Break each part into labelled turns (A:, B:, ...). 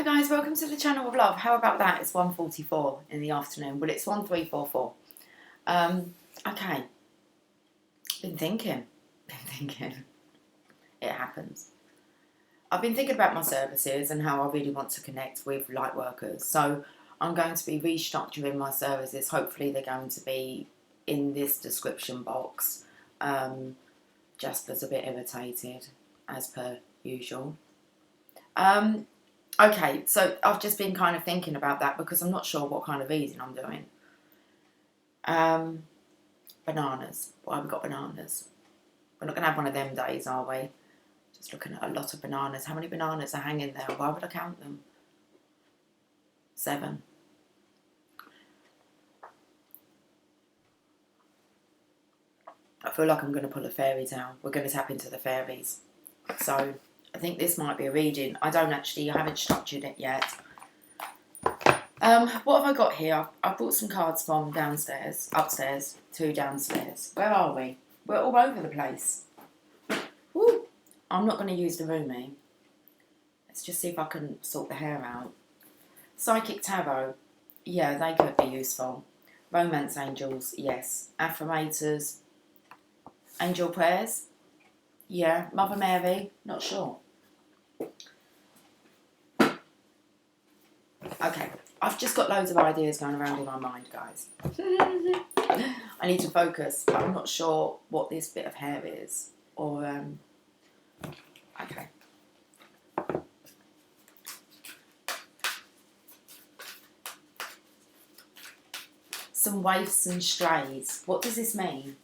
A: guys, welcome to the channel of love. How about that? It's 1:44 in the afternoon. Well, it's 1344. Okay. Been thinking. It happens. I've been thinking about my services and how I really want to connect with light workers. So I'm going to be restructuring my services. Hopefully they're going to be in this description box. Jasper's a bit irritated, as per usual. Okay, so I've just been kind of thinking about that because I'm not sure what kind of eating I'm doing. Bananas. Why have we got bananas? We're not going to have one of them days, are we? Just looking at a lot of bananas. How many bananas are hanging there? Why would I count them? 7. I feel like I'm going to pull a fairy down. We're going to tap into the fairies. So I think this might be a reading. I haven't structured it yet. What have I got here? I've brought some cards from upstairs to downstairs. Where are we? We're all over the place. Woo! I'm not going to use the roomie. Let's just see if I can sort the hair out. Psychic tarot. Yeah, they could be useful. Romance angels. Yes. Affirmators. Angel prayers. Yeah. Mother Mary. Not sure. Okay. I've just got loads of ideas going around in my mind, guys. I need to focus, but I'm not sure what this bit of hair is. Or, okay. Some waifs and strays. What does this mean?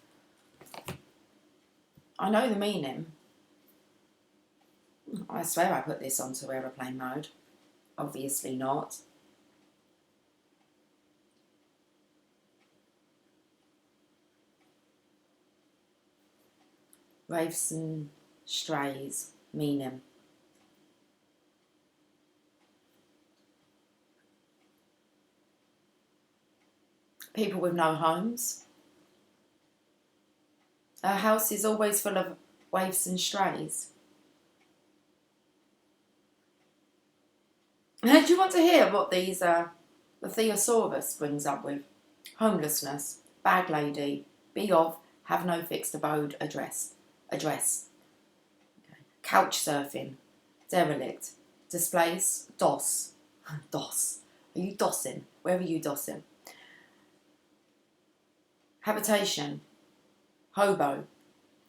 A: I know the meaning. I swear I put this onto aeroplane mode. Obviously not. Waifs and strays, meaning. People with no homes. A house is always full of waifs and strays. Do you want to hear what the thesaurus brings up with? Homelessness, bag lady, be of, have no fixed abode, address. Okay. Couch surfing, derelict, displace, doss. Doss. Are you dossing? Where are you dossing? Habitation, hobo,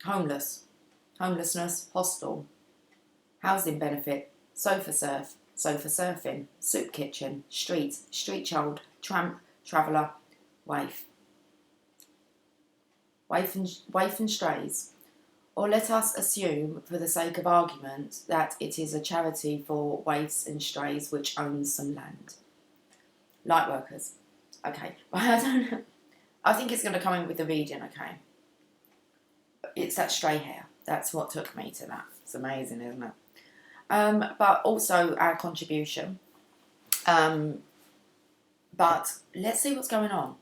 A: homeless, homelessness, hostel. Housing benefit, sofa surf, sofa surfing, soup kitchen, street, street child, tramp, traveller, waif. Waif and strays. Or let us assume, for the sake of argument, that it is a charity for waifs and strays which owns some land. Light workers. Okay. Well, I don't know. I think it's going to come in with the reading, okay? It's that stray hair. That's what took me to that. It's amazing, isn't it? But also our contribution. But let's see what's going on.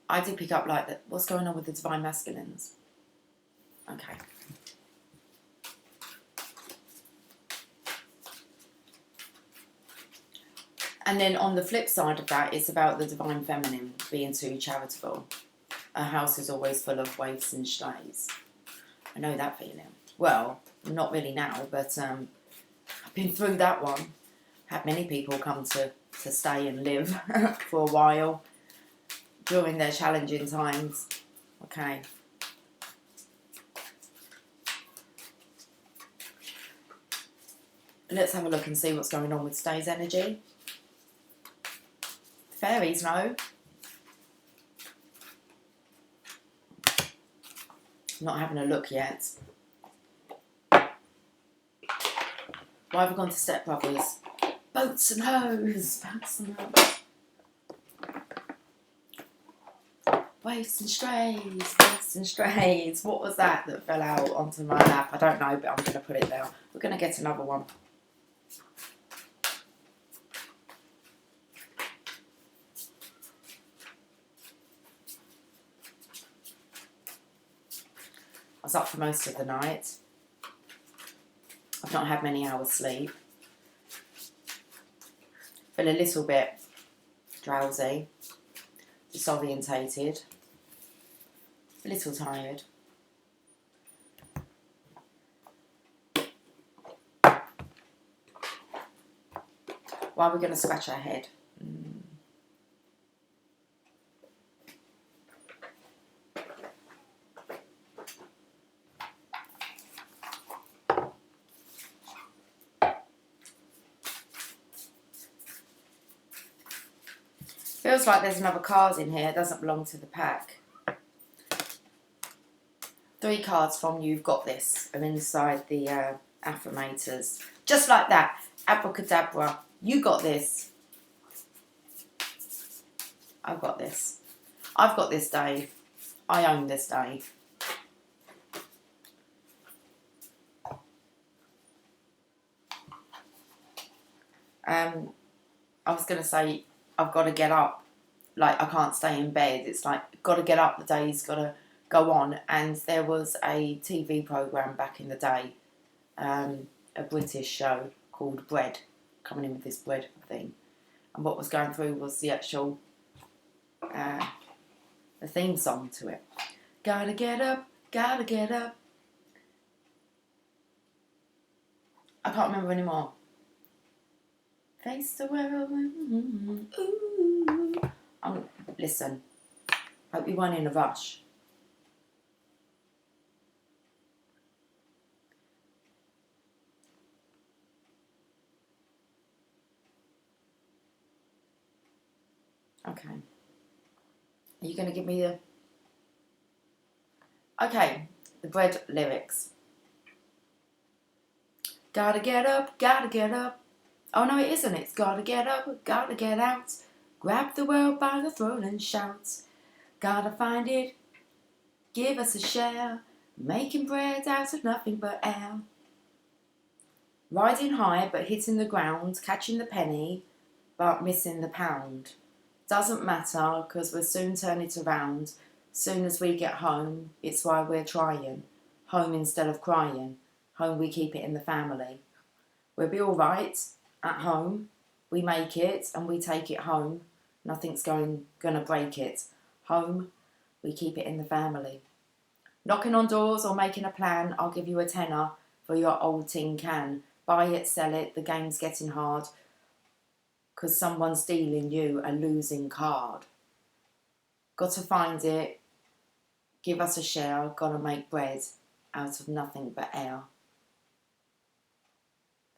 A: I did pick up like that. What's going on with the divine masculines? Okay. And then on the flip side of that, it's about the divine feminine being too charitable. A house is always full of waifs and strays. I know that feeling. Well, not really now, but I've been through that one. Had many people come to stay and live for a while during their challenging times. Okay. Let's have a look and see what's going on with Stay's energy. Fairies know. Not having a look yet. Why have we gone to stepbrothers? Boats and hoes. Boats and hoes. Waifs and strays. Waifs and strays. What was that fell out onto my lap? I don't know, but I'm going to put it down. We're going to get another one. I was up for most of the night. I've not had many hours sleep. Feel a little bit drowsy, disorientated, a little tired. Why are we going to scratch our head? Feels like there's another card in here. It doesn't belong to the pack. 3 cards from You've Got This are inside the affirmators. Just like that. Abracadabra. You got this. I've got this. I've got this day. I own this day. I was going to say, I've got to get up. Like, I can't stay in bed. It's like, got to get up. The day's got to go on. And there was a TV programme back in the day, a British show called Bread, coming in with this bread thing. And what was going through was the actual the theme song to it. Gotta get up, gotta get up. I can't remember anymore. Face the world. Ooh. Listen, hope you weren't in a rush. Okay. Are you going to give me the... Okay, the Bread lyrics. Gotta get up, gotta get up. Oh no, it isn't. It's gotta get up, gotta get out. Grab the world by the throat and shout. Gotta find it, give us a share. Making bread out of nothing but air. Riding high but hitting the ground. Catching the penny but missing the pound. Doesn't matter, cause we'll soon turn it around. Soon as we get home, it's why we're trying. Home instead of crying. Home, we keep it in the family. We'll be alright at home. We make it and we take it home. Nothing's gonna break it. Home, we keep it in the family. Knocking on doors or making a plan, I'll give you a tenner for your old tin can. Buy it, sell it, the game's getting hard. Cause someone's dealing you a losing card. Got to find it, give us a share, gotta make bread out of nothing but air.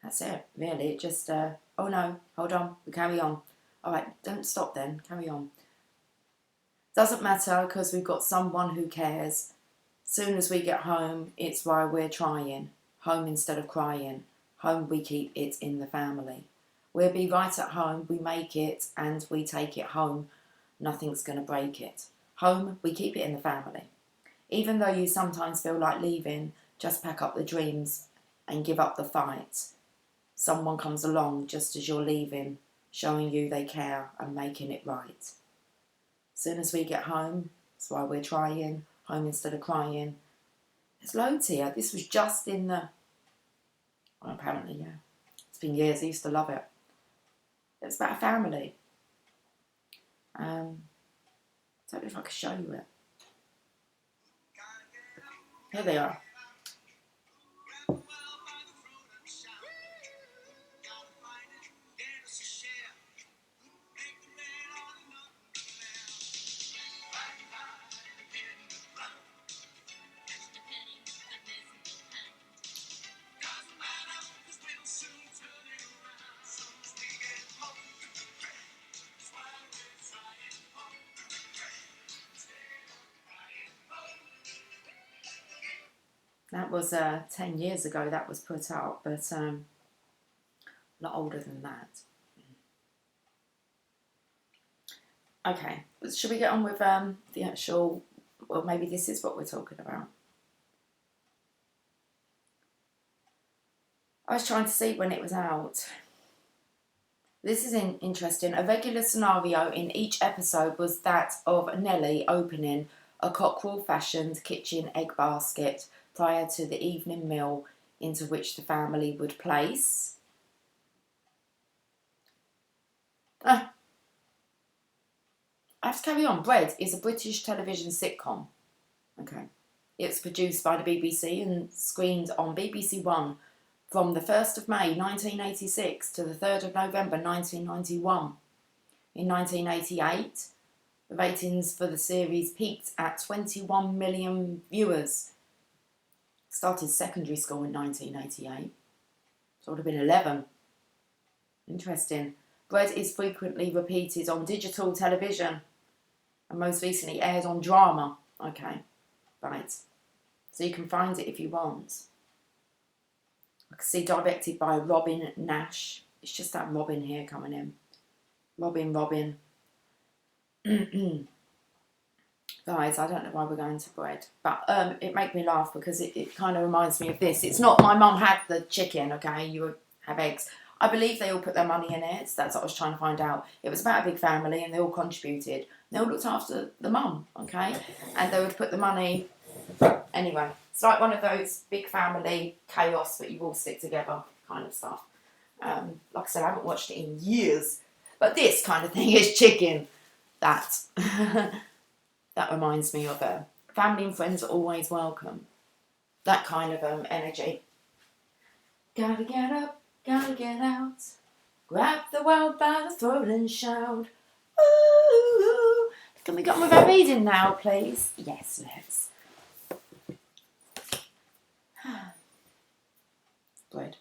A: That's it, really. It just, oh no, hold on, we carry on. Alright, don't stop then, carry on. Doesn't matter, because we've got someone who cares. Soon as we get home, it's why we're trying. Home instead of crying. Home, we keep it in the family. We'll be right at home, we make it, and we take it home. Nothing's going to break it. Home, we keep it in the family. Even though you sometimes feel like leaving, just pack up the dreams and give up the fight. Someone comes along just as you're leaving, showing you they care and making it right. Soon as we get home, that's why we're trying. Home instead of crying. There's loads here. This was just in the... Well, apparently, yeah. It's been years. I used to love it. It's about a family. I don't know if I could show you it. Here they are. That was 10 years ago that was put out, but a lot older than that. Okay, should we get on with the actual, well, maybe this is what we're talking about. I was trying to see when it was out. This is interesting. A regular scenario in each episode was that of Nellie opening a cockerel-fashioned kitchen egg basket prior to the evening meal into which the family would place I have to carry on. Bread is a British television sitcom. Okay. It's produced by the BBC and screened on BBC One from the 1st of May 1986 to the 3rd of November 1991. In 1988, the ratings for the series peaked at 21 million viewers. Started secondary school in 1988, so it would have been 11. Interesting. Bread is frequently repeated on digital television and most recently aired on Drama. Okay, right. So you can find it if you want. I can see directed by Robin Nash. It's just that Robin here coming in. Robin. Guys, I don't know why we're going to bread, but it made me laugh because it kind of reminds me of this. It's not my mum had the chicken, okay? You would have eggs. I believe they all put their money in it. So that's what I was trying to find out. It was about a big family and they all contributed. They all looked after the mum, okay? And they would put the money... Anyway, it's like one of those big family chaos, but you all stick together kind of stuff. Like I said, I haven't watched it in years. But this kind of thing is chicken. That reminds me of family and friends are always welcome. That kind of energy. Gotta get up, gotta get out. Grab the world by the throat and shout. Ooh, can we get on with our reading now, please? Yes, let's. Bread.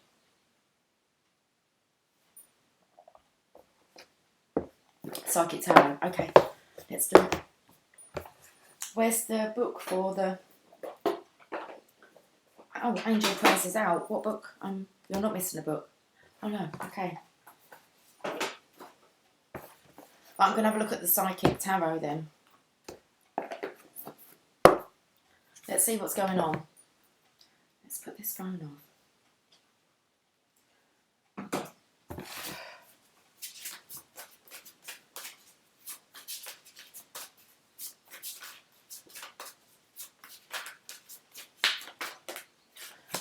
A: Psychic Tarot. Okay, let's do it. Where's the book for the... Oh, Angel Price is out. What book? You're not missing a book. Oh no, okay. Right, I'm going to have a look at the Psychic Tarot then. Let's see what's going on. Let's put this phone off.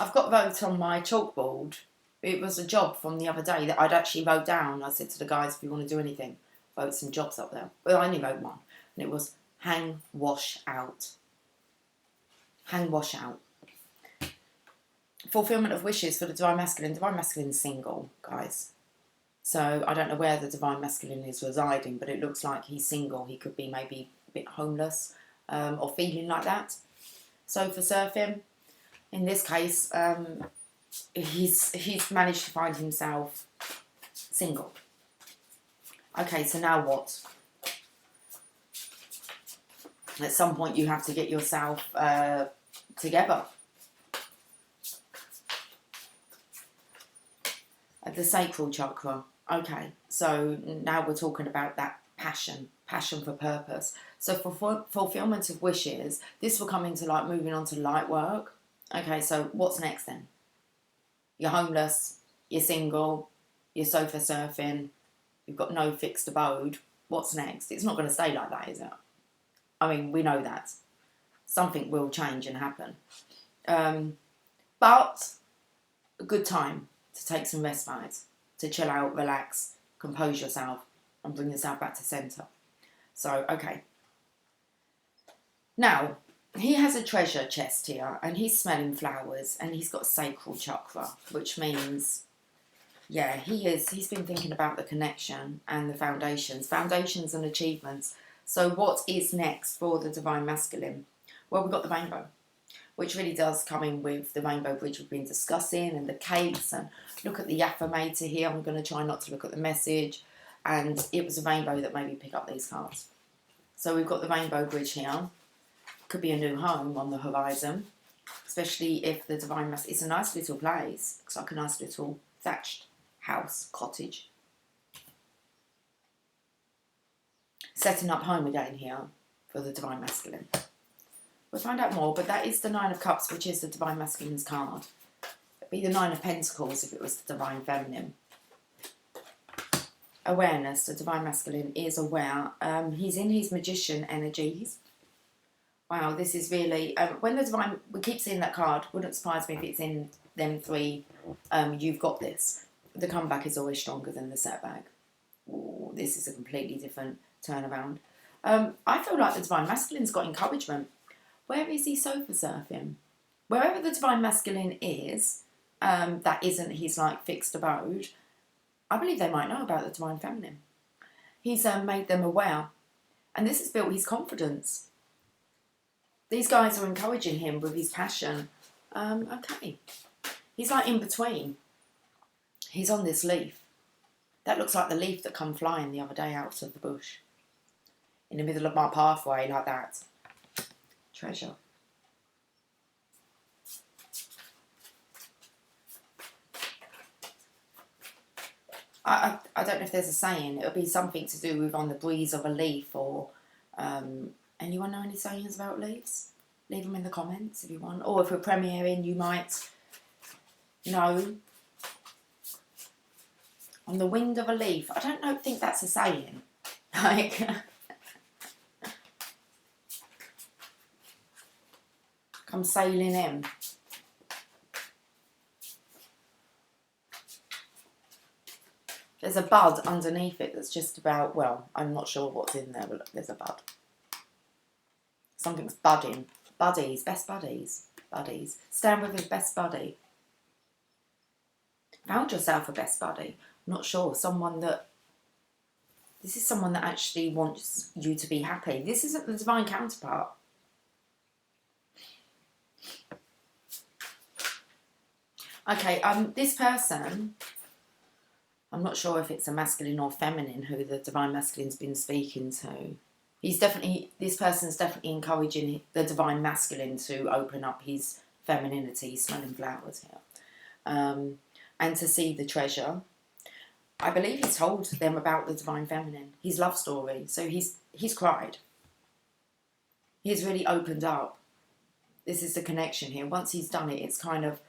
A: I've got wrote on my chalkboard. It was a job from the other day that I'd actually wrote down. I said to the guys, if you want to do anything, wrote some jobs up there. Well, I only wrote one. And it was hang, wash, out. Hang, wash, out. Fulfillment of wishes for the Divine Masculine. Divine Masculine's single, guys. So I don't know where the Divine Masculine is residing, but it looks like he's single. He could be maybe a bit homeless or feeling like that. So for surfing, in this case, he's managed to find himself single. Okay, so now what? At some point you have to get yourself together. At the sacral chakra. Okay, so now we're talking about that passion for purpose. So for fulfillment of wishes, this will come into like moving on to light work. Okay, so what's next then? You're homeless, you're single, you're sofa surfing, you've got no fixed abode. What's next? It's not going to stay like that, is it? I mean, we know that. Something will change and happen. But a good time to take some respite, to chill out, relax, compose yourself, and bring yourself back to centre. So, okay. Now, he has a treasure chest here, and he's smelling flowers, and he's got a sacral chakra, which means, yeah, he's been thinking about the connection and the foundations and achievements. So what is next for the Divine Masculine? Well, we've got the rainbow, which really does come in with the rainbow bridge we've been discussing, and the cakes, and look at the affirmator here. I'm going to try not to look at the message, and it was a rainbow that made me pick up these cards. So we've got the rainbow bridge here. Could be a new home on the horizon, especially if the Divine Masculine... It's a nice little place. Looks like a nice little thatched house, cottage. Setting up home again here for the Divine Masculine. We'll find out more, but that is the Nine of Cups, which is the Divine Masculine's card. It'd be the Nine of Pentacles if it was the Divine Feminine. Awareness. The Divine Masculine is aware. He's in his magician energies. Wow, this is really... when the Divine... We keep seeing that card. Wouldn't surprise me if it's in them three. You've got this. The comeback is always stronger than the setback. Ooh, this is a completely different turnaround. I feel like the Divine Masculine's got encouragement. Where is he sofa surfing? Wherever the Divine Masculine is, that isn't his like fixed abode, I believe they might know about the Divine Feminine. He's made them aware, and this has built his confidence. These guys are encouraging him with his passion. Okay. He's like in between. He's on this leaf. That looks like the leaf that come flying the other day out of the bush. In the middle of my pathway, like that. Treasure. I don't know if there's a saying. It'll be something to do with on the breeze of a leaf or... anyone know any sayings about leaves? Leave them in the comments if you want. Or if we're premiering, you might know. On the wind of a leaf. I don't think that's a saying. Like... come sailing in. There's a bud underneath it that's just about, well, I'm not sure what's in there, but look, there's a bud. Something's budding. Buddies, best buddies. Buddies. Stand with his best buddy. Found yourself a best buddy. I'm not sure. Someone that... this is someone that actually wants you to be happy. This isn't the divine counterpart. Okay, this person... I'm not sure if it's a masculine or feminine who the Divine Masculine's been speaking to. This person's definitely encouraging the Divine Masculine to open up his femininity, smelling flowers here. And to see the treasure. I believe he's told them about the Divine Feminine, his love story. So he's cried. He's really opened up. This is the connection here. Once he's done it, it's kind of...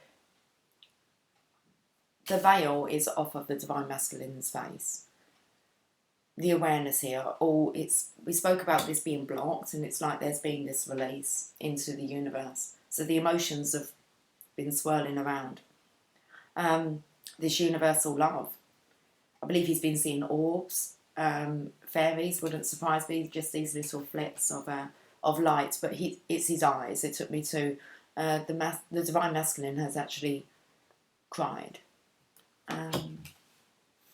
A: the veil is off of the Divine Masculine's face. The awareness here, we spoke about this being blocked, and it's like there's been this release into the universe. So the emotions have been swirling around. This universal love. I believe he's been seeing orbs, fairies, wouldn't surprise me, just these little flips of light, but it's his eyes. It took me to the Divine Masculine has actually cried.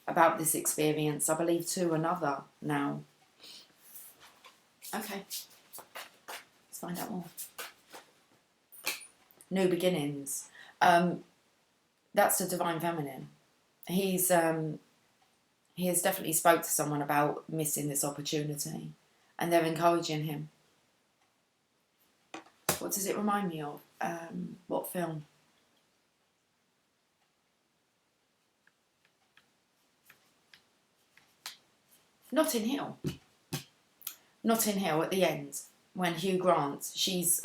A: About this experience, I believe, to another now. Okay, let's find out more. New beginnings. That's the Divine Feminine. He has definitely spoke to someone about missing this opportunity, and they're encouraging him. What does it remind me of? What film? Notting Hill. Notting Hill at the end, when Hugh Grant, she's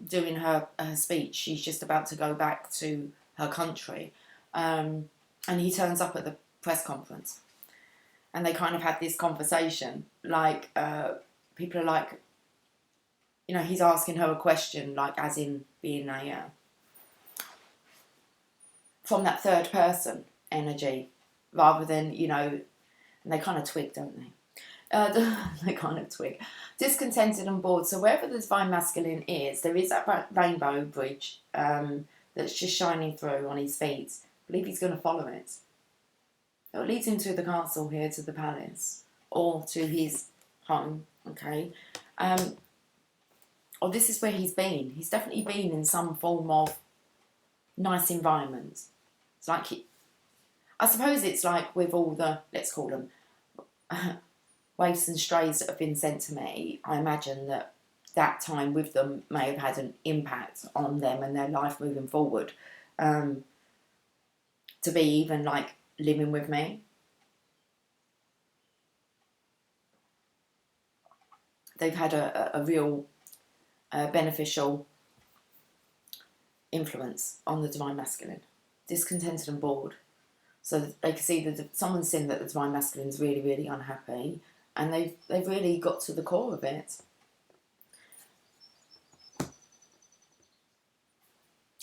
A: doing her speech. She's just about to go back to her country. And he turns up at the press conference. And they kind of had this conversation. Like, people are like, you know, he's asking her a question, like as in being a... from that third person energy, rather than, you know... and they kind of twig, don't they? They kind of twig. Discontented and bored. So wherever the Divine Masculine is, there is that rainbow bridge that's just shining through on his feet. I believe he's going to follow it. It leads him to the castle here, to the palace, or to his home, okay? Or this is where he's been. He's definitely been in some form of nice environment. It's like I suppose it's like with all the, let's call them, waifs and strays that have been sent to me. I imagine that time with them may have had an impact on them and their life moving forward. To be even like living with me. They've had a real beneficial influence on the Divine Masculine. Discontented and bored. So they can see that someone's seen that the Divine Masculine is really, really unhappy, and they've really got to the core of it.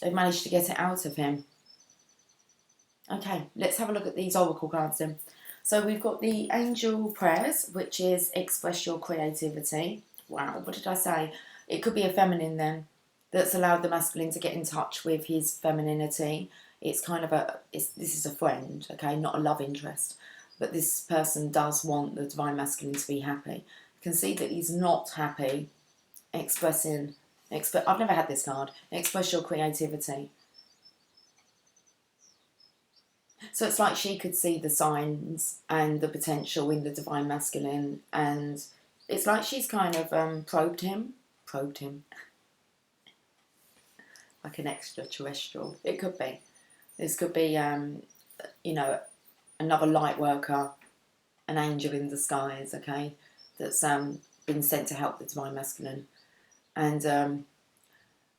A: They've managed to get it out of him. Okay, let's have a look at these oracle cards then. So we've got the angel prayers, which is express your creativity. Wow, what did I say? It could be a feminine then that's allowed the masculine to get in touch with his femininity. It's kind of this is a friend, okay, not a love interest. But this person does want the divine masculine to be happy. You can see that he's not happy expressing, I've never had this card, express your creativity. So it's like she could see the signs and the potential in the divine masculine, and it's like she's kind of probed him, like an extraterrestrial. It could be. This could be, you know, another light worker, an angel in disguise, okay, that's been sent to help the divine masculine, and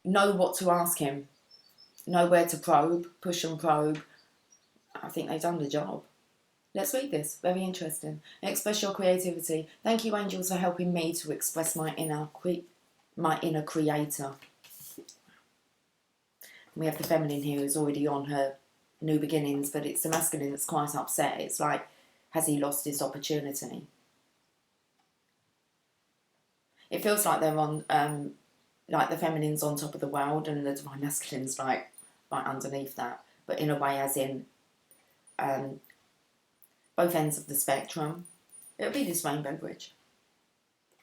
A: know what to ask him, know where to probe, push and probe. I think they've done the job. Let's read this. Very interesting. Express your creativity. Thank you, angels, for helping me to express my inner creator. We have the feminine here who's already on her new beginnings, but it's the masculine that's quite upset. It's like, has he lost his opportunity? It feels like they're on, like the feminine's on top of the world and the divine masculine's like right underneath that, but in a way as in both ends of the spectrum. It'll be this rainbow bridge.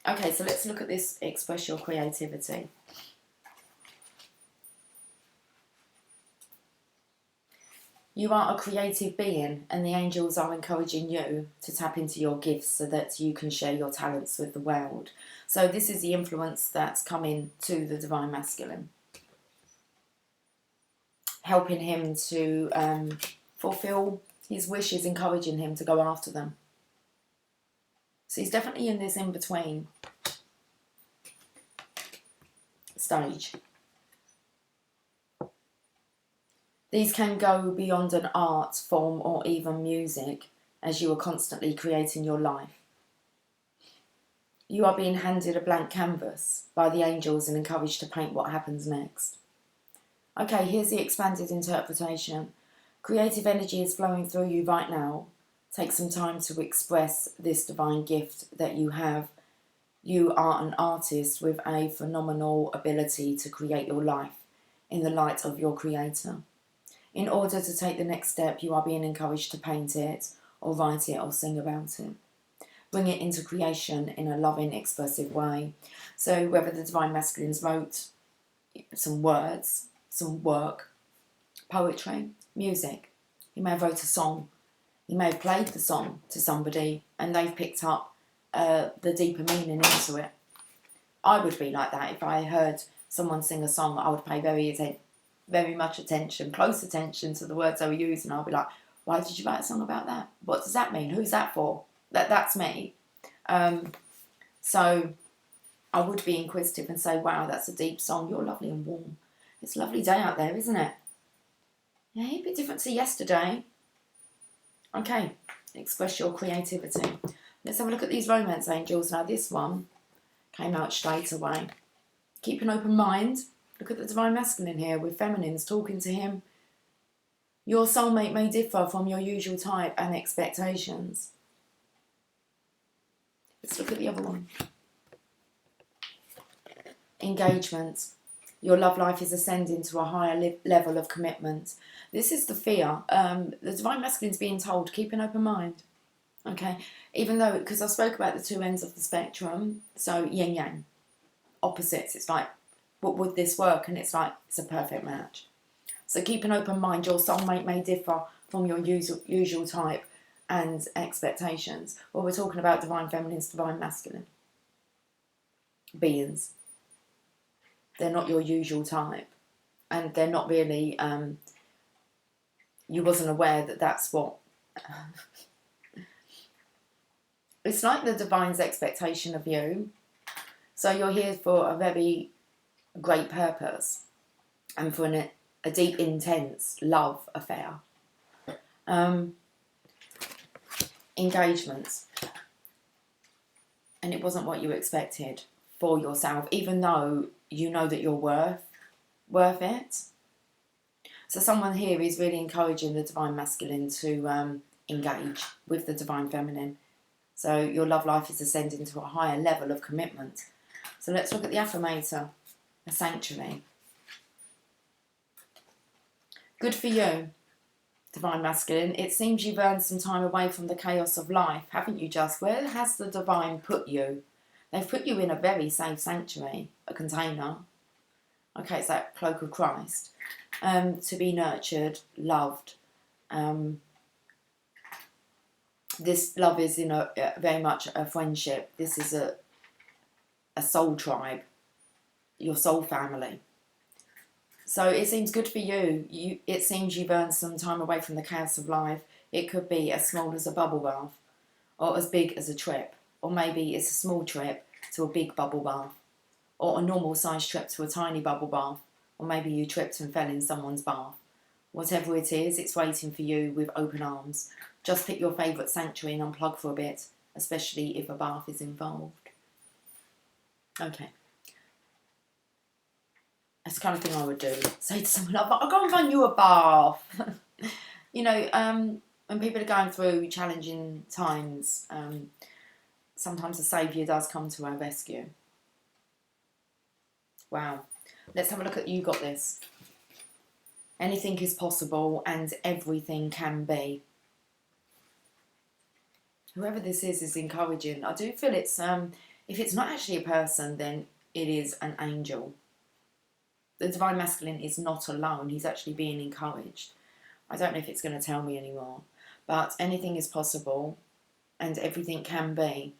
A: Okay, so let's look at this express your creativity. You are a creative being, and the angels are encouraging you to tap into your gifts so that you can share your talents with the world. So this is the influence that's coming to the divine masculine, helping him to fulfill his wishes, encouraging him to go after them. So he's definitely in this in-between stage. These can go beyond an art form or even music, as you are constantly creating your life. You are being handed a blank canvas by the angels and encouraged to paint what happens next. Okay, here's the expanded interpretation. Creative energy is flowing through you right now. Take some time to express this divine gift that you have. You are an artist with a phenomenal ability to create your life in the light of your creator. In order to take the next step, you are being encouraged to paint it, or write it, or sing about it. Bring it into creation in a loving, expressive way. So whether the divine masculines wrote some words, some work, poetry, music, he may have wrote a song, he may have played the song to somebody and they've picked up the deeper meaning into it. I would be like that. If I heard someone sing a song, I would pay very much attention, close attention to the words they were using. I'll be like, why did you write a song about that? What does that mean? Who's that for? That's me. So I would be inquisitive and say, wow, that's a deep song. You're lovely and warm. It's a lovely day out there, isn't it? Yeah, a bit different to yesterday. Okay, express your creativity. Let's have a look at these romance angels. Now this one came out straight away. Keep an open mind. Look at the divine masculine here with feminines talking to him. Your soulmate may differ from your usual type and expectations. Let's look at the other one. Engagement. Your love life is ascending to a higher level of commitment. This is the fear. The divine masculine is being told, keep an open mind. Okay? Even though, because I spoke about the two ends of the spectrum, so yin yang, opposites. It's like, but would this work? And it's like, it's a perfect match. So keep an open mind. Your soulmate may differ from your usual type and expectations. Well, we're talking about divine feminines, divine masculine beings. They're not your usual type. And they're not really, you wasn't aware that that's what... It's like the divine's expectation of you. So you're here for a very great purpose and for a deep, intense love affair. Engagements. And it wasn't what you expected for yourself, even though you know that you're worth it. So someone here is really encouraging the divine masculine to engage with the Divine Feminine. So your love life is ascending to a higher level of commitment. So let's look at the affirmator, a sanctuary. Good for you, Divine Masculine. It seems you've earned some time away from the chaos of life, haven't you just? Where has the Divine put you? They've put you in a very safe sanctuary, a container. Okay, it's that cloak of Christ. To be nurtured, loved. This love is in a very much a friendship. This is a soul tribe, your soul family. So it seems good for you. It seems you've earned some time away from the chaos of life. It could be as small as a bubble bath, or as big as a trip, or maybe it's a small trip to a big bubble bath, or a normal sized trip to a tiny bubble bath, or maybe you tripped and fell in someone's bath. Whatever it is, it's waiting for you with open arms. Just pick your favourite sanctuary and unplug for a bit, especially if a bath is involved. Okay. That's the kind of thing I would do. Say to someone, I'll go and find you a bath. You know, when people are going through challenging times, sometimes the Saviour does come to our rescue. Wow. Let's have a look at You Got This. Anything is possible and everything can be. Whoever this is encouraging. I do feel it's, if it's not actually a person, then it is an angel. The Divine Masculine is not alone. He's actually being encouraged. I don't know if it's going to tell me anymore. But anything is possible and everything can be.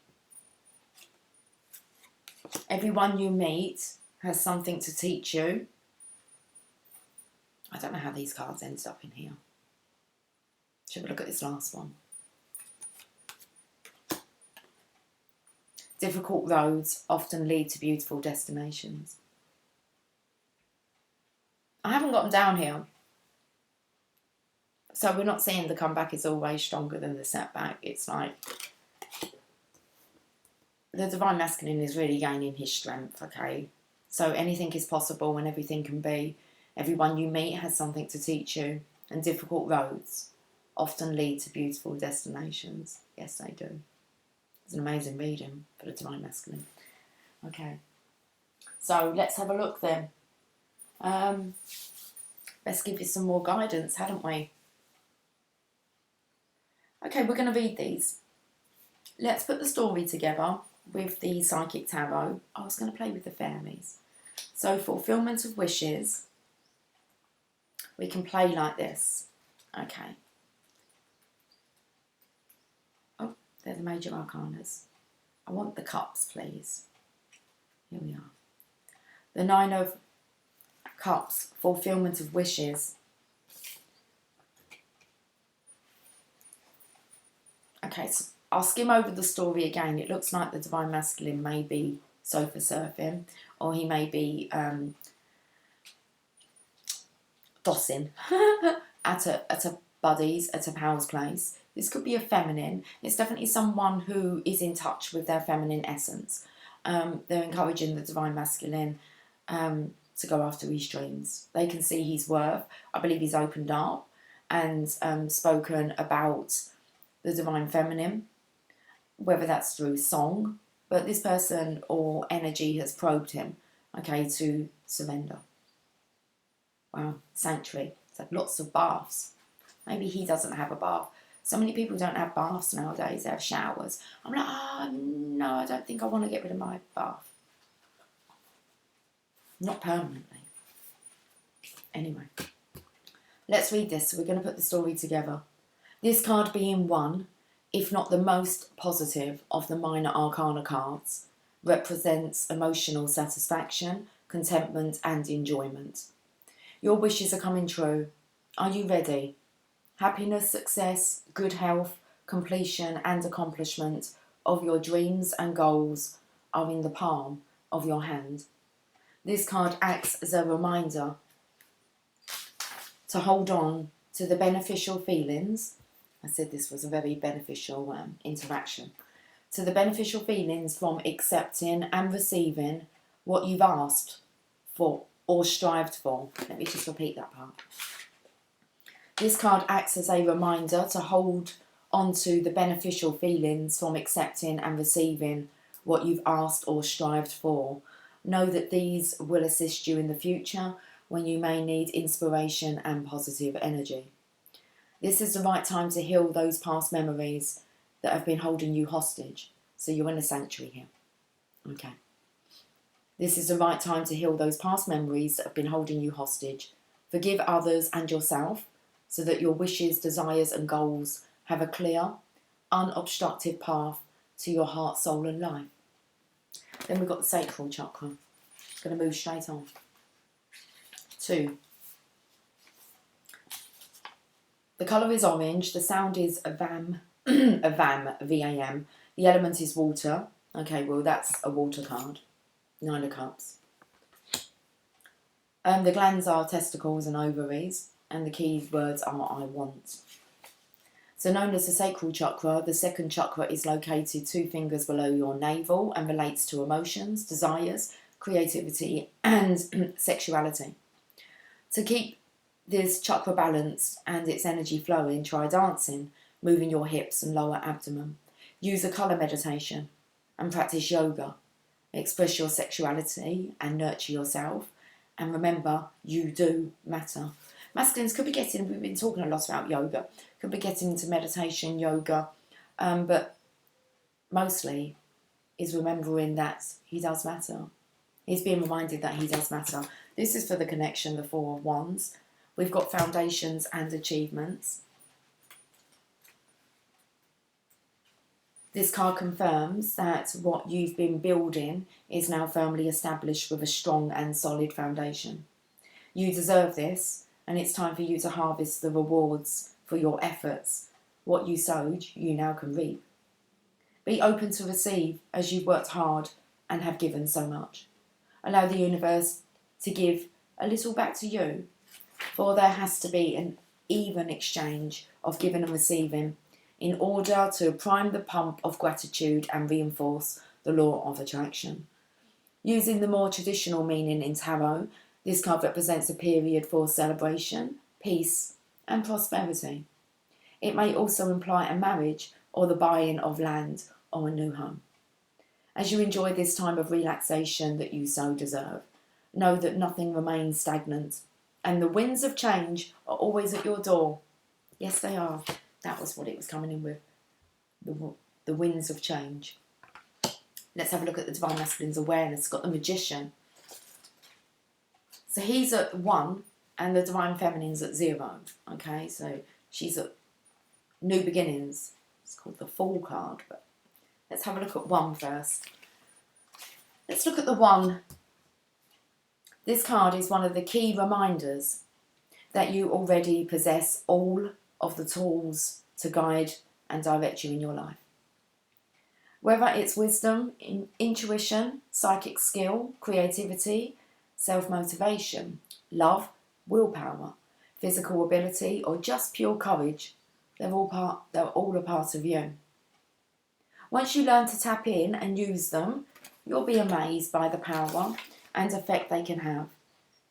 A: Everyone you meet has something to teach you. I don't know how these cards ended up in here. Should we look at this last one? Difficult roads often lead to beautiful destinations. I haven't got them down here. So we're not saying the comeback is always stronger than the setback. It's like the Divine Masculine is really gaining his strength, okay? So anything is possible and everything can be. Everyone you meet has something to teach you. And difficult roads often lead to beautiful destinations. Yes, they do. It's an amazing reading for the Divine Masculine. Okay. So let's have a look then. Let's give you some more guidance, hadn't we? Okay, we're going to read these. Let's put the story together with the Psychic Tarot. I was going to play with the fairies. So, fulfillment of wishes. We can play like this. Okay. Oh, they're the major arcanas. I want the cups, please. Here we are. The Nine of Cups, fulfillment of wishes. Okay, so I'll skim over the story again. It looks like the Divine Masculine may be sofa surfing, or he may be dossing at a buddy's, at a pal's place. This could be a feminine. It's definitely someone who is in touch with their feminine essence. They're encouraging the Divine Masculine to go after his dreams. They can see his worth. I believe he's opened up and spoken about the Divine Feminine, whether that's through song, but this person or energy has probed him, okay, to surrender. Wow, sanctuary. So lots of baths. Maybe he doesn't have a bath. So many people don't have baths nowadays, they have showers. I'm like, no, I don't think I want to get rid of my bath. Not permanently. Anyway, let's read this. So we're going to put the story together. This card being one, if not the most positive of the minor arcana cards, represents emotional satisfaction, contentment and enjoyment. Your wishes are coming true. Are you ready? Happiness, success, good health, completion and accomplishment of your dreams and goals are in the palm of your hand. This card acts as a reminder to hold on to the beneficial feelings. I said this was a very beneficial interaction. To the beneficial feelings from accepting and receiving what you've asked for or strived for. Let me just repeat that part. This card acts as a reminder to hold onto the beneficial feelings from accepting and receiving what you've asked or strived for. Know that these will assist you in the future when you may need inspiration and positive energy. This is the right time to heal those past memories that have been holding you hostage. So you're in a sanctuary here. Okay. This is the right time to heal those past memories that have been holding you hostage. Forgive others and yourself so that your wishes, desires and goals have a clear, unobstructed path to your heart, soul and life. Then we've got the sacral chakra. Going to move straight on. 2. The colour is orange. The sound is a vam, V-A-M. The element is water. Okay, well that's a water card. 9 of Cups. The glands are testicles and ovaries. And the key words are I want. So known as the sacral chakra, the second chakra is located 2 fingers below your navel and relates to emotions, desires, creativity and sexuality. To keep this chakra balanced and its energy flowing, try dancing, moving your hips and lower abdomen. Use a colour meditation and practice yoga. Express your sexuality and nurture yourself. And remember, you do matter. Masculines could be getting, we've been talking a lot about yoga, could be getting into meditation, yoga, but mostly is remembering that he does matter. He's being reminded that he does matter. This is for the connection, the 4 of Wands. We've got foundations and achievements. This card confirms that what you've been building is now firmly established with a strong and solid foundation. You deserve this, and it's time for you to harvest the rewards for your efforts. What you sowed, you now can reap. Be open to receive as you've worked hard and have given so much. Allow the universe to give a little back to you, for there has to be an even exchange of giving and receiving in order to prime the pump of gratitude and reinforce the law of attraction. Using the more traditional meaning in tarot, this card represents a period for celebration, peace and prosperity. It may also imply a marriage or the buying of land or a new home. As you enjoy this time of relaxation that you so deserve, know that nothing remains stagnant and the winds of change are always at your door. Yes, they are. That was what it was coming in with, the winds of change. Let's have a look at the Divine Masculine's awareness. It's got the Magician. So he's at 1 and the Divine Feminine's at 0. Okay, so she's at new beginnings. It's called the Fool card, but let's have a look at 1 first. Let's look at the 1. This card is one of the key reminders that you already possess all of the tools to guide and direct you in your life. Whether it's wisdom, intuition, psychic skill, creativity, self-motivation, love, willpower, physical ability, or just pure courage, they're all a part of you. Once you learn to tap in and use them, you'll be amazed by the power and effect they can have.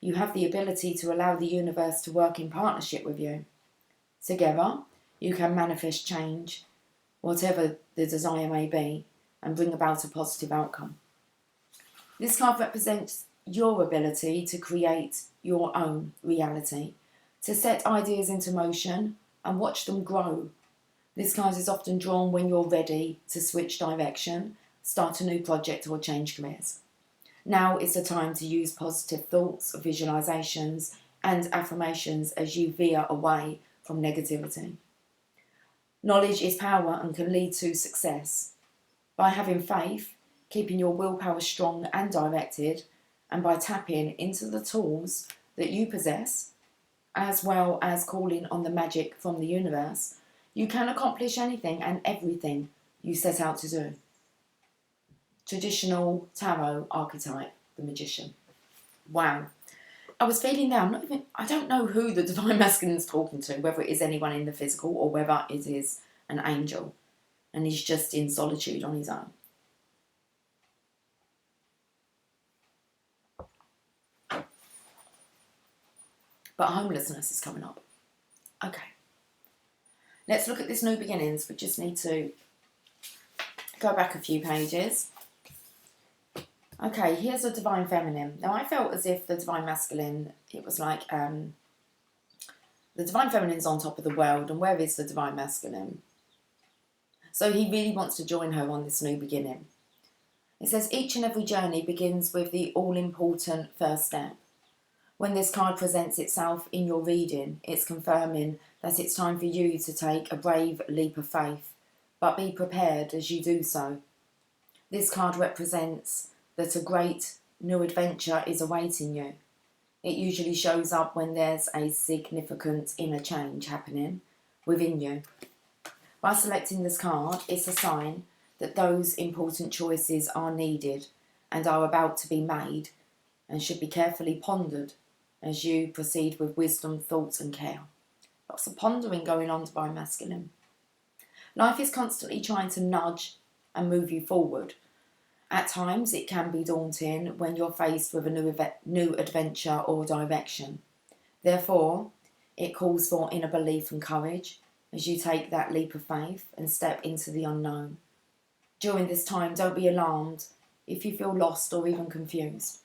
A: You have the ability to allow the universe to work in partnership with you. Together, you can manifest change, whatever the desire may be, and bring about a positive outcome. This card represents your ability to create your own reality, to set ideas into motion and watch them grow. This card is often drawn when you're ready to switch direction, start a new project or change careers. Now is the time to use positive thoughts, visualizations and affirmations as you veer away from negativity. Knowledge is power and can lead to success. By having faith, keeping your willpower strong and directed, and by tapping into the tools that you possess, as well as calling on the magic from the universe, you can accomplish anything and everything you set out to do. Traditional tarot archetype, the Magician. Wow. I was feeling now, I don't know who the Divine Masculine is talking to, whether it is anyone in the physical or whether it is an angel and he's just in solitude on his own. But homelessness is coming up. Okay. Let's look at this new beginnings. We just need to go back a few pages. Okay, here's the Divine Feminine. Now, I felt as if the Divine Masculine, it was like the Divine Feminine's on top of the world, and where is the Divine Masculine? So he really wants to join her on this new beginning. It says, each and every journey begins with the all-important first step. When this card presents itself in your reading, it's confirming that it's time for you to take a brave leap of faith, but be prepared as you do so. This card represents that a great new adventure is awaiting you. It usually shows up when there's a significant inner change happening within you. By selecting this card, it's a sign that those important choices are needed and are about to be made and should be carefully pondered as you proceed with wisdom, thought and care. Lots of pondering going on by masculine. Life is constantly trying to nudge and move you forward. At times it can be daunting when you're faced with a new adventure or direction. Therefore, it calls for inner belief and courage as you take that leap of faith and step into the unknown. During this time, don't be alarmed if you feel lost or even confused.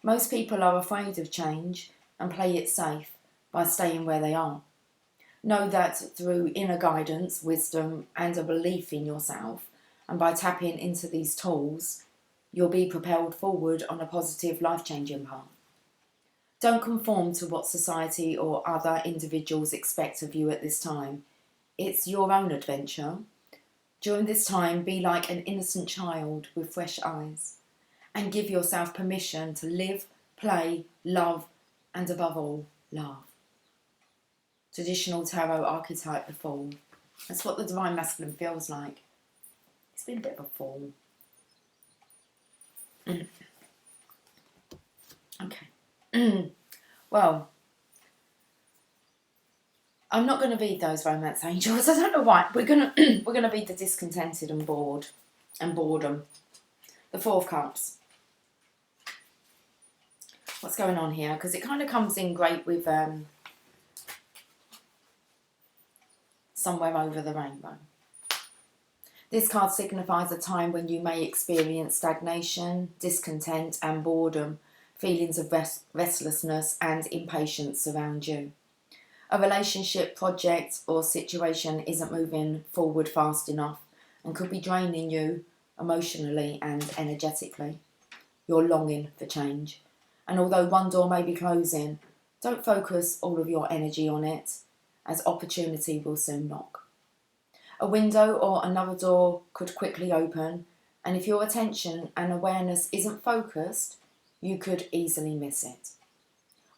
A: Most people are afraid of change and play it safe by staying where they are. Know that through inner guidance, wisdom and a belief in yourself, and by tapping into these tools, you'll be propelled forward on a positive, life-changing path. Don't conform to what society or other individuals expect of you at this time. It's your own adventure. During this time, be like an innocent child with fresh eyes and give yourself permission to live, play, love, and above all, laugh. Traditional tarot archetype, the Fool. That's what the Divine Masculine feels like. It's been a bit of a fool. Okay. Well, I'm not going to read those romance angels. I don't know why. We're gonna read the discontented and bored and boredom. The Four of Cups. What's going on here? Because it kind of comes in great with somewhere over the rainbow. This card signifies a time when you may experience stagnation, discontent and boredom, feelings of restlessness and impatience around you. A relationship, project or situation isn't moving forward fast enough and could be draining you emotionally and energetically. You're longing for change. And although one door may be closing, don't focus all of your energy on it, as opportunity will soon knock. A window or another door could quickly open, and if your attention and awareness isn't focused, you could easily miss it.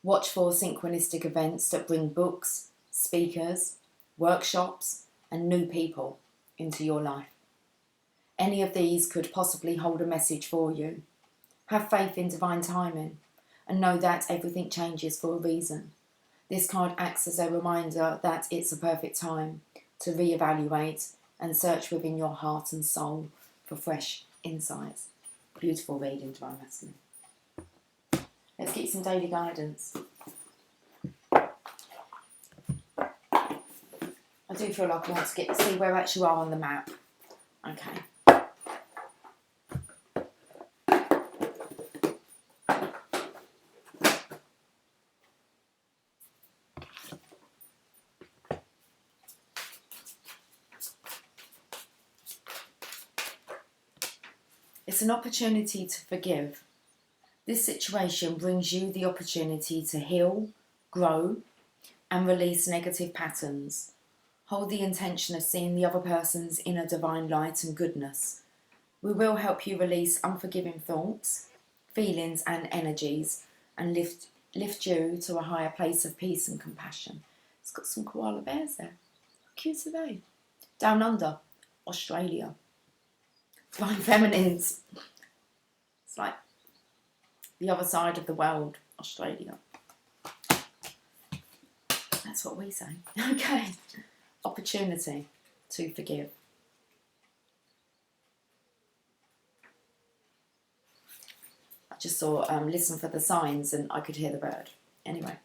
A: Watch for synchronistic events that bring books, speakers, workshops, and new people into your life. Any of these could possibly hold a message for you. Have faith in divine timing and know that everything changes for a reason. This card acts as a reminder that it's a perfect time to reevaluate and search within your heart and soul for fresh insights. Beautiful reading, Divine Masculine. Let's get some daily guidance. I do feel like I want to see where actually you are on the map. Okay. It's an opportunity to forgive. This situation brings you the opportunity to heal, grow, and release negative patterns. Hold the intention of seeing the other person's inner divine light and goodness. We will help you release unforgiving thoughts, feelings, and energies, and lift you to a higher place of peace and compassion. It's got some koala bears there. How cute are they? Down under, Australia. Divine Feminines. It's like the other side of the world, Australia. That's what we say. Okay. Opportunity to forgive. I just saw listen for the signs and I could hear the bird. Anyway.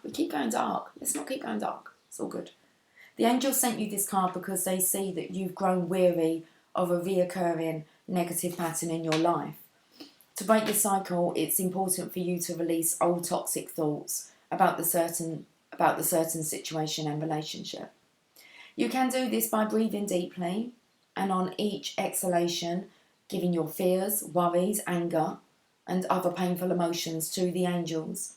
A: We keep going dark. Let's not keep going dark. It's all good. The angels sent you this card because they see that you've grown weary of a reoccurring negative pattern in your life. To break this cycle, it's important for you to release old toxic thoughts about the certain situation and relationship. You can do this by breathing deeply and on each exhalation, giving your fears, worries, anger, and other painful emotions to the angels.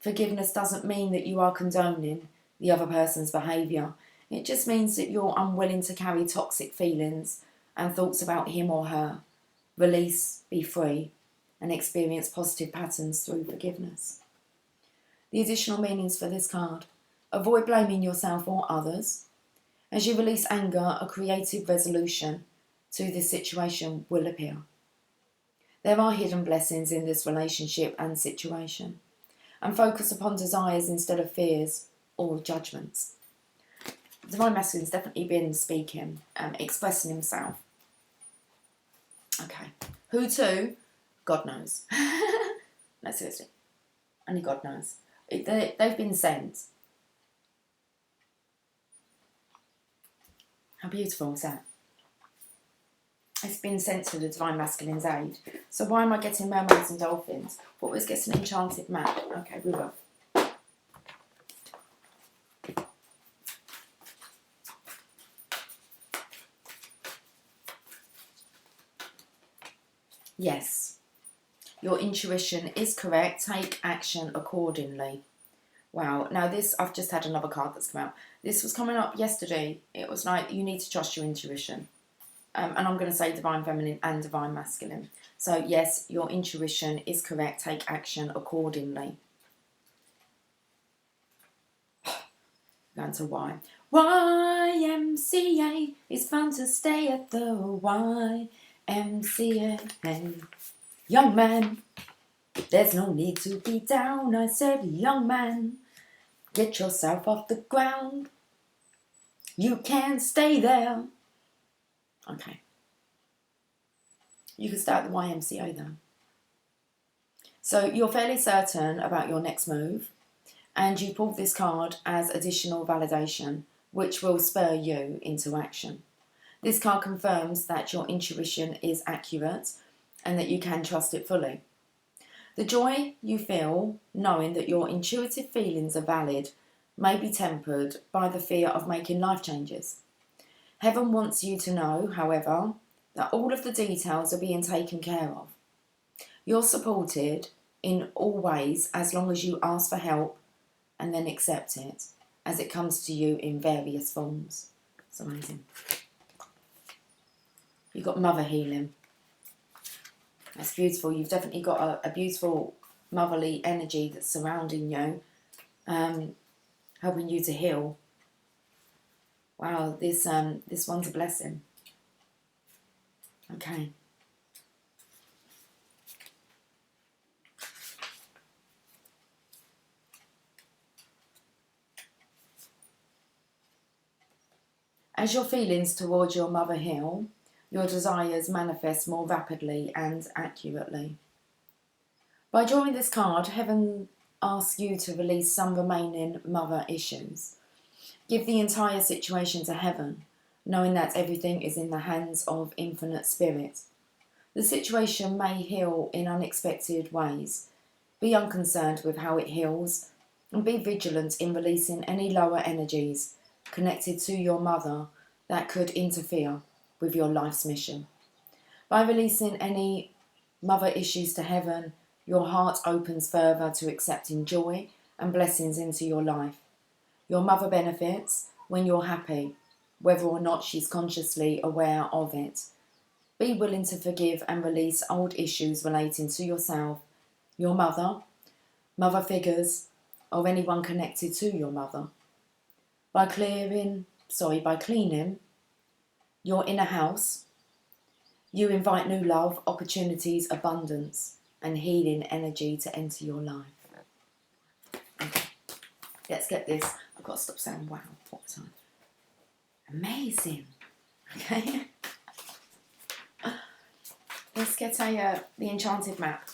A: Forgiveness doesn't mean that you are condoning the other person's behaviour. It just means that you're unwilling to carry toxic feelings and thoughts about him or her. Release, be free, and experience positive patterns through forgiveness. The additional meanings for this card: avoid blaming yourself or others. As you release anger, a creative resolution to this situation will appear. There are hidden blessings in this relationship and situation, and focus upon desires instead of fears or judgments. Divine Masculine's definitely been speaking, expressing himself. Okay. Who to? God knows. No, seriously. Only God knows. They've been sent. How beautiful is that? It's been sent to the Divine Masculine's aid. So why am I getting mermaids and dolphins? What was getting an enchanted map? Okay, we will. Yes. Your intuition is correct. Take action accordingly. Wow. Now this, I've just had another card that's come out. This was coming up yesterday. It was like, you need to trust your intuition. And I'm going to say Divine Feminine and Divine Masculine. So yes, your intuition is correct. Take action accordingly. Going to Y. YMCA. It's fun to stay at the YMCA. Young man, there's no need to be down. I said, young man, get yourself off the ground. You can't stay there. Okay. You can start the YMCA though. So you're fairly certain about your next move, and you pulled this card as additional validation, which will spur you into action. This card confirms that your intuition is accurate and that you can trust it fully. The joy you feel knowing that your intuitive feelings are valid may be tempered by the fear of making life changes. Heaven wants you to know, however, that all of the details are being taken care of. You're supported in all ways as long as you ask for help and then accept it as it comes to you in various forms. It's amazing. You've got mother healing. That's beautiful. You've definitely got a beautiful motherly energy that's surrounding you, helping you to heal. Wow, this one's a blessing. Okay. As your feelings towards your mother heal, your desires manifest more rapidly and accurately. By drawing this card, Heaven asks you to release some remaining mother issues. Give the entire situation to Heaven, knowing that everything is in the hands of Infinite Spirit. The situation may heal in unexpected ways. Be unconcerned with how it heals, and be vigilant in releasing any lower energies connected to your mother that could interfere with your life's mission. By releasing any mother issues to Heaven, your heart opens further to accepting joy and blessings into your life. Your mother benefits when you're happy, whether or not she's consciously aware of it. Be willing to forgive and release old issues relating to yourself, your mother, mother figures, or anyone connected to your mother. By cleaning your inner house, you invite new love, opportunities, abundance, and healing energy to enter your life. Okay. Let's get this. I've got to stop saying wow all the time. Amazing. Okay. Let's get the enchanted map.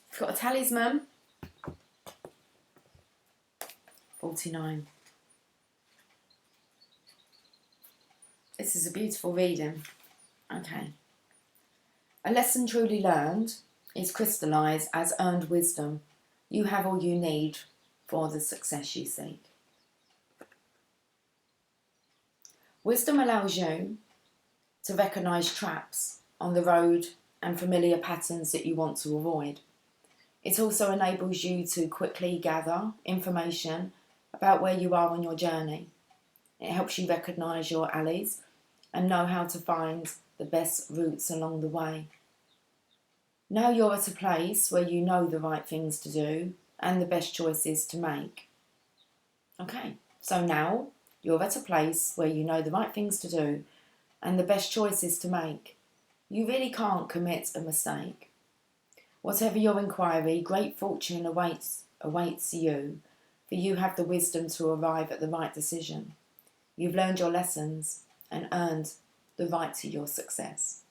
A: It's got a talisman. 49. This is a beautiful reading. Okay. A lesson truly learned is crystallised as earned wisdom. You have all you need for the success you seek. Wisdom allows you to recognise traps on the road and familiar patterns that you want to avoid. It also enables you to quickly gather information about where you are on your journey. It helps you recognise your alleys and know how to find the best routes along the way. Now you're at a place where you know the right things to do and the best choices to make. Okay, so now you're at a place where you know the right things to do and the best choices to make. You really can't commit a mistake. Whatever your inquiry, great fortune awaits you, for you have the wisdom to arrive at the right decision. You've learned your lessons and earned the right to your success.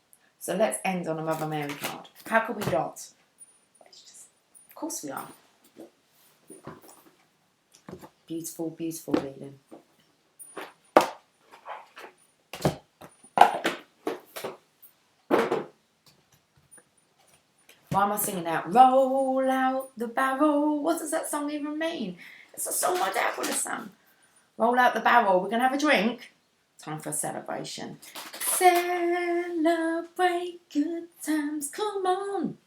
A: So let's end on a Mother Mary card. How could we not? Of course we are. Beautiful, beautiful reading. Why am I singing out? Roll out the barrel. What does that song even mean? It's a song my dad would have sung. Roll out the barrel. We're going to have a drink. Time for a celebration. Celebrate good times. Come on.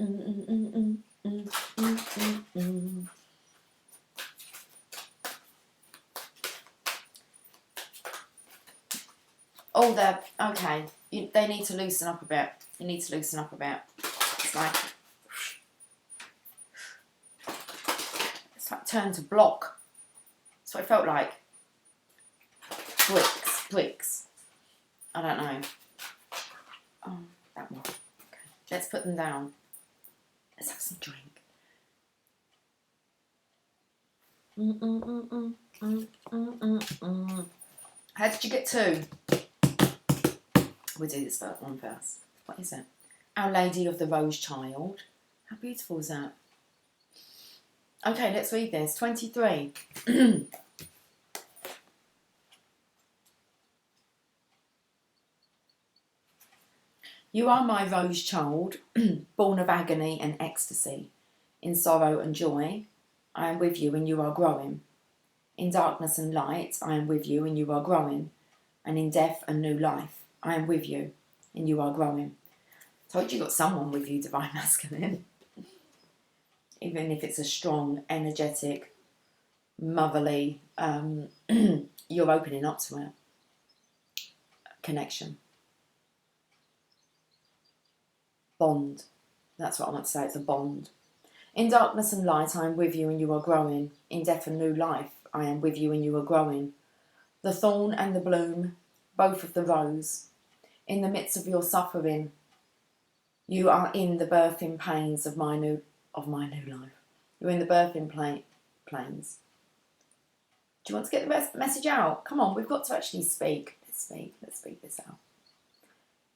A: Oh, okay. They need to loosen up a bit. You need to loosen up a bit. It's like turn to block. That's what it felt like. Bricks. I don't know. Oh, that one. Okay. Let's put them down. Let's have some drink. How did you get two? We'll do this one first. What is it? Our Lady of the Rose Child. How beautiful is that? Okay, let's read this. 23. You are my rose child, born of agony and ecstasy. In sorrow and joy, I am with you and you are growing. In darkness and light, I am with you and you are growing. And in death and new life, I am with you and you are growing. Told you got someone with you, Divine Masculine. Even if it's a strong, energetic, motherly, you're opening up to it. Connection. Bond. That's what I want to say. It's a bond. In darkness and light, I am with you and you are growing. In death and new life, I am with you and you are growing. The thorn and the bloom, both of the rose. In the midst of your suffering, you are in the birthing pains of my new life. You're in the birthing plains. Do you want to get the message out? Come on, we've got to actually speak. Let's speak this out.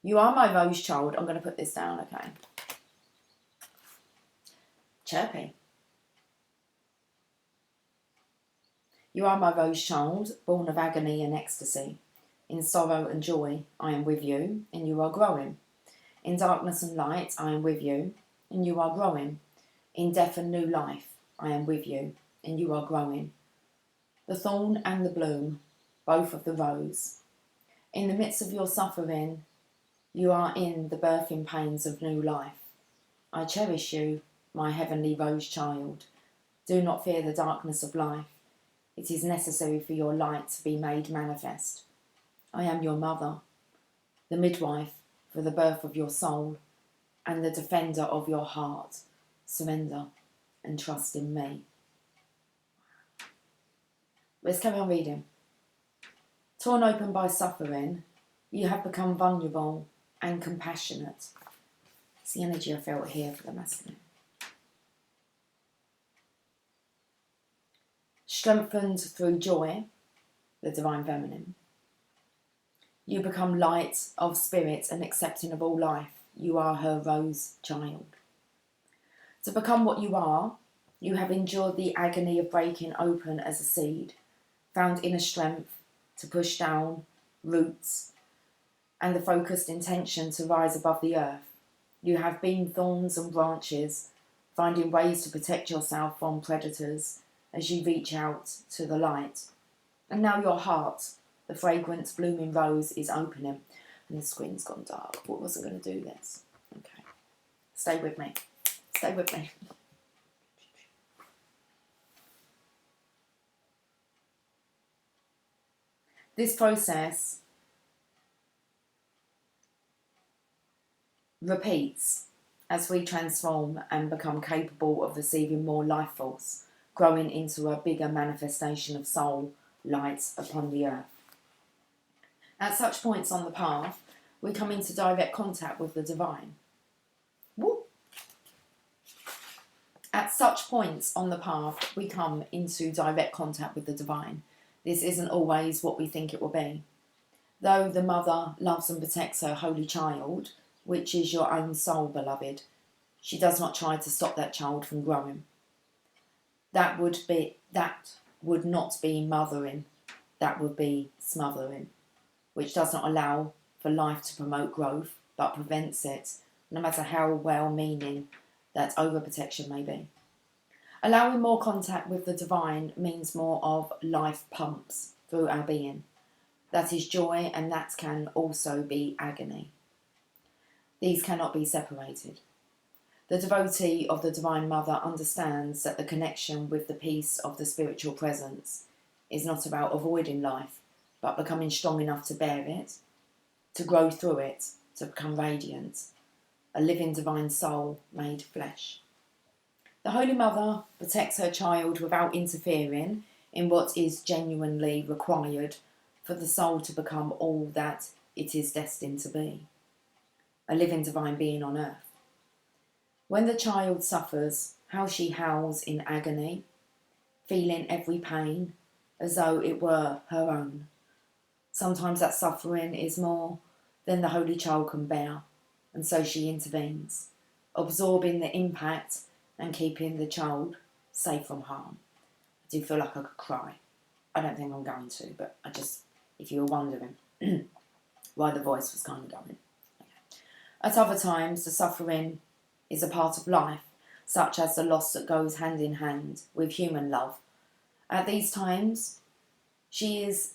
A: You are my rose child. I'm going to put this down, okay? Chirpy. You are my rose child, born of agony and ecstasy. In sorrow and joy, I am with you, and you are growing. In darkness and light, I am with you, and you are growing. In death and new life, I am with you, and you are growing. The thorn and the bloom, both of the rose. In the midst of your suffering, you are in the birthing pains of new life. I cherish you, my heavenly rose child. Do not fear the darkness of life. It is necessary for your light to be made manifest. I am your mother, the midwife for the birth of your soul, and the defender of your heart. Surrender and trust in me. Let's carry on reading. Torn open by suffering, you have become vulnerable and compassionate. It's the energy I felt here for the masculine. Strengthened through joy, the divine feminine. You become light of spirit and accepting of all life. You are her rose child. To become what you are, you have endured the agony of breaking open as a seed, found inner strength to push down roots, and the focused intention to rise above the earth. You have been thorns and branches, finding ways to protect yourself from predators as you reach out to the light. And now your heart, the fragrant blooming rose, is opening. And the screen's gone dark. I wasn't going to do this. Okay. Stay with me. Stay with me. This process repeats as we transform and become capable of receiving more life force, growing into a bigger manifestation of soul light upon the earth. At such points on the path, we come into direct contact with the divine. Woo! At such points on the path, we come into direct contact with the divine. This isn't always what we think it will be. Though the mother loves and protects her holy child, which is your own soul, beloved, she does not try to stop that child from growing. That would not be mothering, that would be smothering, which does not allow for life to promote growth, but prevents it, no matter how well-meaning that overprotection may be. Allowing more contact with the divine means more of life pumps through our being. That is joy, and that can also be agony. These cannot be separated. The devotee of the Divine Mother understands that the connection with the peace of the spiritual presence is not about avoiding life, but becoming strong enough to bear it, to grow through it, to become radiant, a living divine soul made flesh. The Holy Mother protects her child without interfering in what is genuinely required for the soul to become all that it is destined to be, a living divine being on earth. When the child suffers, how she howls in agony, feeling every pain as though it were her own. Sometimes that suffering is more than the Holy Child can bear, and so she intervenes, absorbing the impact and keeping the child safe from harm. I do feel like I could cry. I don't think I'm going to, but if you were wondering why the voice was kind of going. Okay. At other times, the suffering is a part of life, such as the loss that goes hand in hand with human love. At these times, she is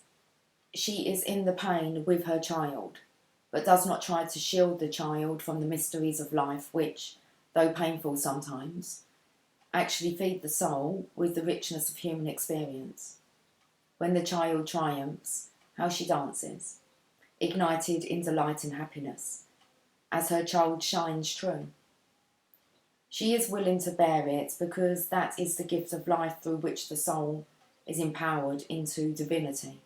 A: in the pain with her child, but does not try to shield the child from the mysteries of life which, though painful sometimes, actually feed the soul with the richness of human experience. When the child triumphs, how she dances, ignited in delight and happiness, as her child shines true. She is willing to bear it because that is the gift of life through which the soul is empowered into divinity.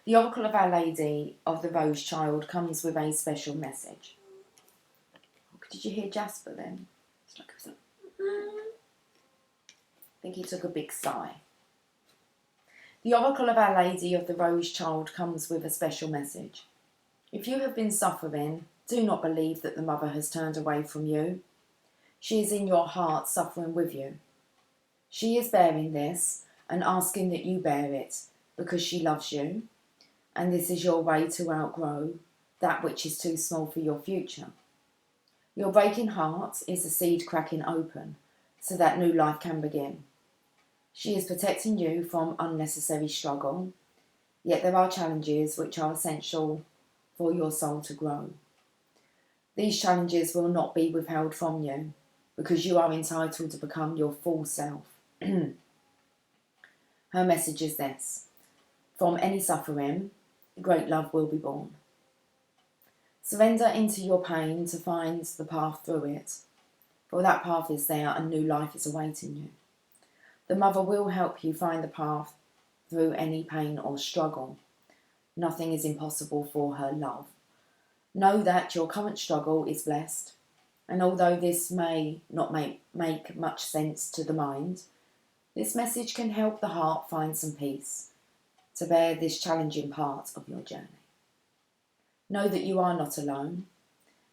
A: The Oracle of Our Lady of the Rose Child comes with a special message. Did you hear Jasper then? It's like it was I think he took a big sigh. The Oracle of Our Lady of the Rose Child comes with a special message. If you have been suffering, do not believe that the Mother has turned away from you. She is in your heart suffering with you. She is bearing this and asking that you bear it because she loves you, and this is your way to outgrow that which is too small for your future. Your breaking heart is the seed cracking open so that new life can begin. She is protecting you from unnecessary struggle, yet there are challenges which are essential for your soul to grow. These challenges will not be withheld from you because you are entitled to become your full self. Her message is this: from any suffering, great love will be born. Surrender into your pain to find the path through it, for that path is there and new life is awaiting you. The Mother will help you find the path through any pain or struggle. Nothing is impossible for her love. Know that your current struggle is blessed, and although this may not make much sense to the mind, this message can help the heart find some peace to bear this challenging part of your journey. Know that you are not alone,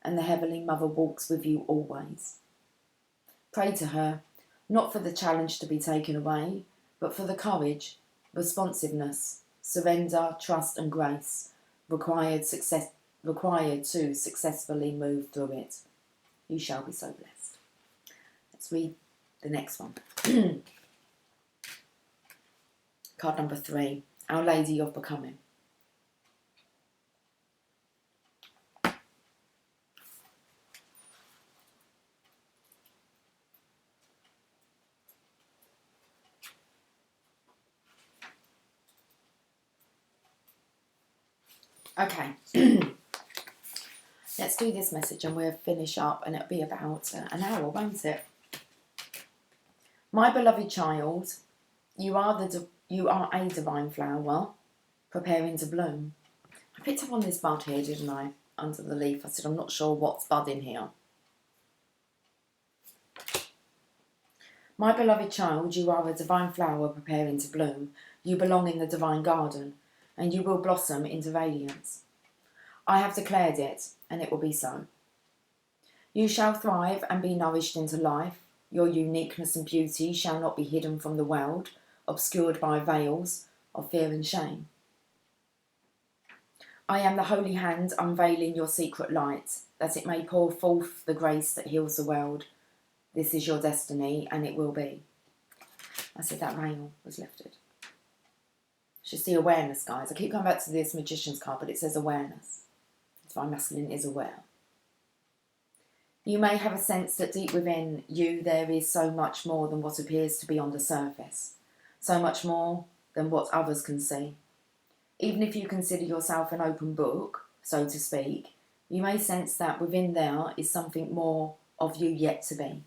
A: and the Heavenly Mother walks with you always. Pray to her, not for the challenge to be taken away, but for the courage responsiveness, surrender, trust and grace required to successfully move through it. You shall be so blessed. Let's read the next one. Card number 3, Our Lady of Becoming. Okay, let's do this message and we'll finish up, and it'll be about an hour, won't it? My beloved child, you are a divine flower preparing to bloom. I picked up on this bud here, didn't I? Under the leaf. I said, I'm not sure what's budding here. My beloved child, you are a divine flower preparing to bloom. You belong in the divine garden, and you will blossom into radiance. I have declared it, and it will be so. You shall thrive and be nourished into life. Your uniqueness and beauty shall not be hidden from the world, obscured by veils of fear and shame. I am the holy hand unveiling your secret light, that it may pour forth the grace that heals the world. This is your destiny, and it will be. I said that veil was lifted. It's just the awareness, guys. I keep going back to this Magician's card, but it says awareness. Divine Masculine is aware. You may have a sense that deep within you there is so much more than what appears to be on the surface. So much more than what others can see. Even if you consider yourself an open book, so to speak, you may sense that within there is something more of you yet to be.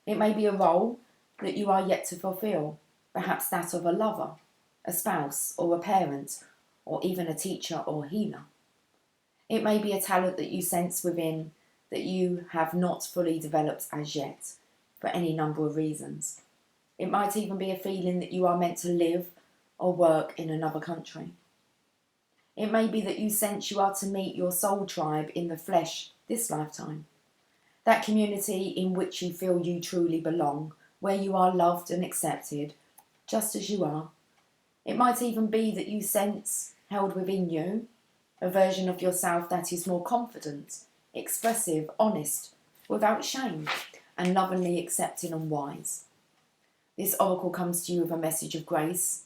A: It may be a role that you are yet to fulfill, perhaps that of a lover, a spouse or a parent, or even a teacher or healer. It may be a talent that you sense within that you have not fully developed as yet, for any number of reasons. It might even be a feeling that you are meant to live or work in another country. It may be that you sense you are to meet your soul tribe in the flesh this lifetime. That community in which you feel you truly belong, where you are loved and accepted, just as you are. It might even be that you sense, held within you, a version of yourself that is more confident, expressive, honest, without shame, and lovingly accepting and wise. This oracle comes to you with a message of grace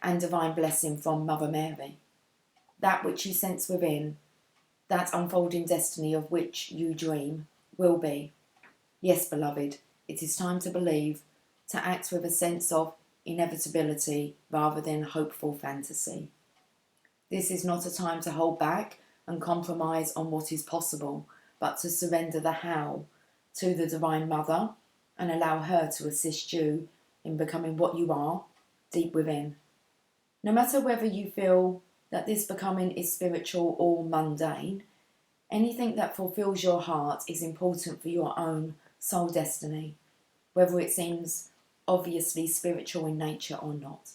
A: and divine blessing from Mother Mary. That which you sense within, that unfolding destiny of which you dream, will be. Yes, beloved, it is time to believe, to act with a sense of inevitability rather than hopeful fantasy. This is not a time to hold back and compromise on what is possible, but to surrender the how to the Divine Mother and allow her to assist you in becoming what you are deep within. No matter whether you feel that this becoming is spiritual or mundane, anything that fulfills your heart is important for your own soul destiny, whether it seems obviously spiritual in nature or not.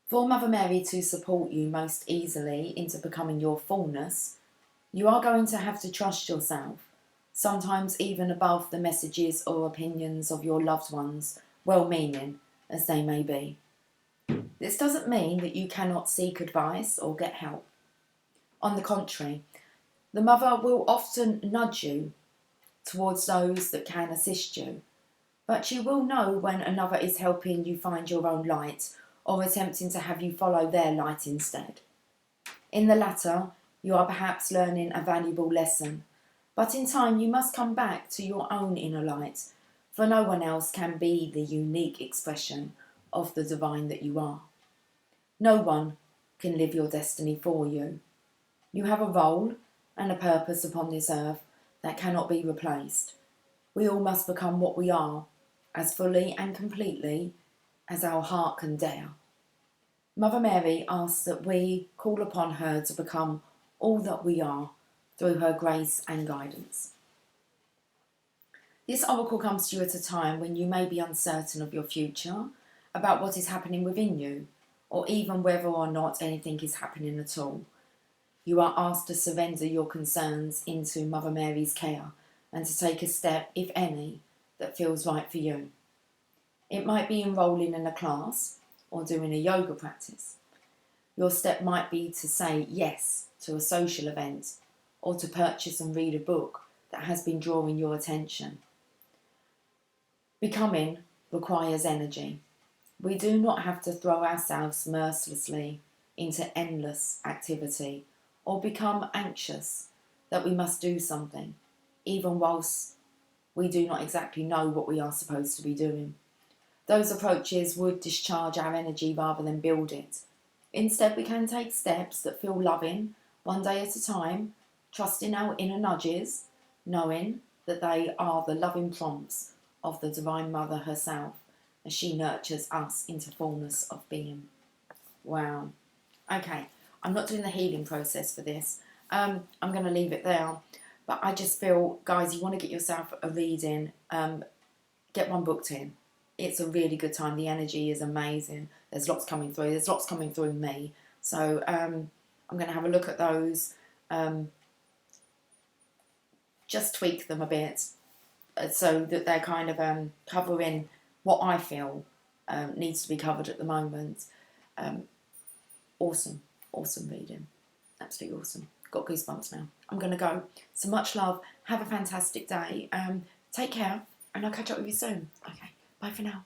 A: For Mother Mary to support you most easily into becoming your fullness, you are going to have to trust yourself, sometimes even above the messages or opinions of your loved ones, well-meaning as they may be. This doesn't mean that you cannot seek advice or get help. On the contrary, the Mother will often nudge you towards those that can assist you, but you will know when another is helping you find your own light or attempting to have you follow their light instead. In the latter, you are perhaps learning a valuable lesson, but in time you must come back to your own inner light, for no one else can be the unique expression of the divine that you are. No one can live your destiny for you. You have a role and a purpose upon this earth that cannot be replaced. We all must become what we are, as fully and completely as our heart can dare. Mother Mary asks that we call upon her to become all that we are through her grace and guidance. This oracle comes to you at a time when you may be uncertain of your future, about what is happening within you, or even whether or not anything is happening at all. You are asked to surrender your concerns into Mother Mary's care and to take a step, if any, that feels right for you. It might be enrolling in a class, or doing a yoga practice. Your step might be to say yes to a social event or to purchase and read a book that has been drawing your attention. Becoming requires energy. We do not have to throw ourselves mercilessly into endless activity or become anxious that we must do something, even whilst we do not exactly know what we are supposed to be doing. Those approaches would discharge our energy rather than build it. Instead, we can take steps that feel loving, one day at a time, trusting our inner nudges, knowing that they are the loving prompts of the Divine Mother herself as she nurtures us into fullness of being. Wow. Okay, I'm not doing the healing process for this. I'm going to leave it there. But I just feel, guys, you want to get yourself a reading, get one booked in. It's a really good time. The energy is amazing. There's lots coming through. There's lots coming through me. So I'm going to have a look at those. Just tweak them a bit so that they're kind of covering what I feel needs to be covered at the moment. Awesome reading. Absolutely awesome. Got goosebumps now. I'm going to go. So much love. Have a fantastic day. Take care, and I'll catch up with you soon. Okay, bye for now.